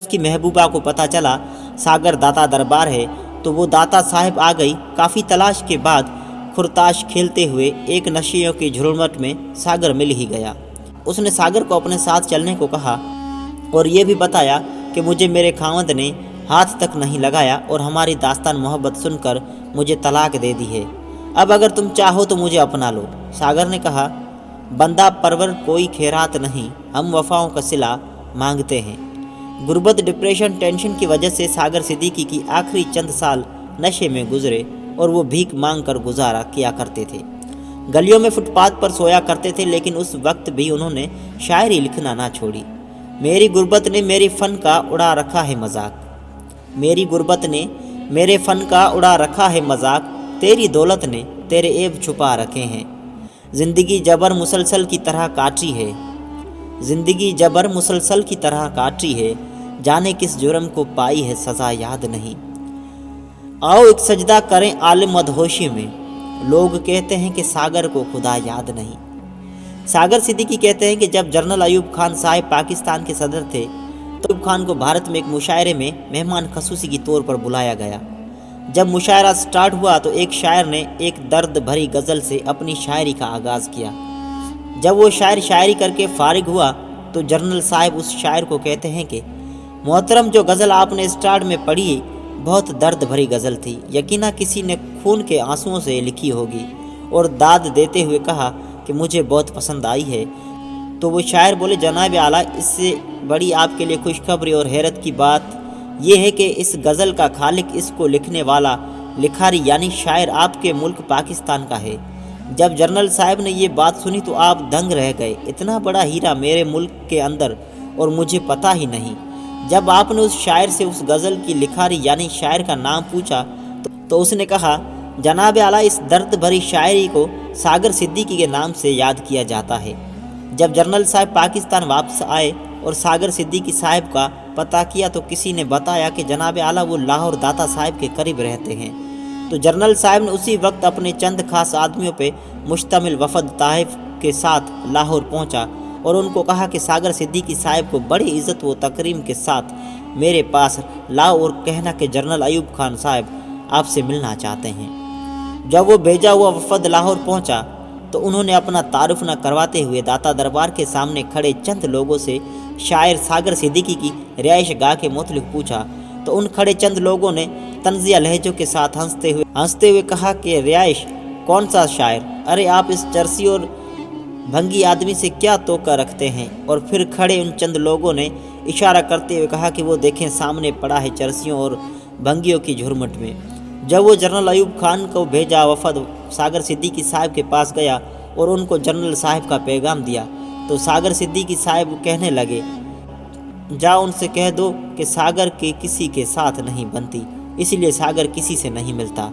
कि महबूबा को पता चला सागर दाता दरबार है तो वो दाता साहब आ गई। काफ़ी तलाश के बाद खुरताश खेलते हुए एक नशियों की झुरमुट में सागर मिल ही गया। उसने सागर को अपने साथ चलने को कहा और ये भी बताया कि मुझे मेरे खावंद ने हाथ तक नहीं लगाया और हमारी दास्तान मोहब्बत सुनकर मुझे तलाक दे दी है। अब अगर तुम चाहो तो मुझे अपना लो। सागर ने कहा, बंदा परवर कोई खैरात नहीं, हम वफाओं का सिला मांगते हैं। गुर्बत, डिप्रेशन, टेंशन की वजह से सागर सिद्दीकी की आखिरी चंद साल नशे में गुजरे और वो भीख मांग कर गुजारा किया करते थे। गलियों में फुटपाथ पर सोया करते थे, लेकिन उस वक्त भी उन्होंने शायरी लिखना ना छोड़ी। मेरी गुर्बत ने मेरे फ़न का उड़ा रखा है मजाक, मेरी गुर्बत ने मेरे फ़न का उड़ा रखा है मजाक, तेरी दौलत ने तेरे ऐब छुपा रखे हैं। ज़िंदगी जबर मुसलसल की तरह काटी है, ज़िंदगी जबर मुसलसल की तरह काटी है, जाने किस जुर्म को पाई है सज़ा याद नहीं। आओ एक सजदा करें आलिम मदहोशी में, लोग कहते हैं कि सागर को खुदा याद नहीं। सागर सिद्दीकी कहते हैं कि जब जनरल अयूब खान साहब पाकिस्तान के सदर थे तो अयूब खान को भारत में एक मुशायरे में मेहमान खसूसी के तौर पर बुलाया गया। जब मुशायरा स्टार्ट हुआ तो एक शायर ने एक दर्द भरी गज़ल से अपनी शायरी का आगाज़ किया। जब वो शायर शायरी करके फारिग हुआ तो जनरल साहब उस शायर को कहते हैं कि मोहतरम, जो गज़ल आपने स्टार्ट में पढ़ी बहुत दर्द भरी गज़ल थी, यकीना किसी ने खून के आंसुओं से लिखी होगी। और दाद देते हुए कहा कि मुझे बहुत पसंद आई है। तो वो शायर बोले, जनाब आला, इससे बड़ी आपके लिए खुशखबरी और हैरत की बात यह है कि इस गज़ल का खालिक, इसको लिखने वाला लिखारी यानी शायर आपके मुल्क पाकिस्तान का है। जब जनरल साहब ने ये बात सुनी तो आप दंग रह गए। इतना बड़ा हीरा मेरे मुल्क के अंदर और मुझे पता ही नहीं। जब आपने उस शायर से उस गज़ल की लिखारी यानी शायर का नाम पूछा तो उसने कहा, जनाब आला, इस दर्द भरी शायरी को सागर सिद्दीकी के नाम से याद किया जाता है। जब जनरल साहब पाकिस्तान वापस आए और सागर सिद्दीकी साहब का पता किया तो किसी ने बताया कि जनाब आला वो लाहौर दाता साहब के करीब रहते हैं। तो जनरल साहब ने उसी वक्त अपने चंद खास आदमियों पे मुश्तमिल वफद ताइफ के साथ लाहौर पहुंचा और उनको कहा कि सागर सिद्दीकी साहब को बड़ी इज़्ज़त व तकरीम के साथ मेरे पास लाओ और कहना कि जनरल अयूब खान साहब आपसे मिलना चाहते हैं। जब वो भेजा हुआ वफद लाहौर पहुंचा तो उन्होंने अपना तारुफ न करवाते हुए दाता दरबार के सामने खड़े चंद लोगों से शायर सागर सिद्दीकी की रिहाइश गाह के मुतल्लिक़ पूछा। तो उन खड़े चंद लोगों ने तंज़िया लहजों के साथ हंसते हुए कहा कि रिहाइश कौन सा शायर, अरे आप इस चरसी और भंगी आदमी से क्या तोका रखते हैं। और फिर खड़े उन चंद लोगों ने इशारा करते हुए कहा कि वो देखें सामने पड़ा है चरसियों और भंगियों की झुरमुट में। जब वो जनरल अयूब खान को भेजा वफद सागर सिद्दीकी साहब के पास गया और उनको जनरल साहब का पैगाम दिया तो सागर सिद्दीकी साहब कहने लगे, जाओ उनसे कह दो कि सागर के किसी के साथ नहीं बनती, इसलिए सागर किसी से नहीं मिलता।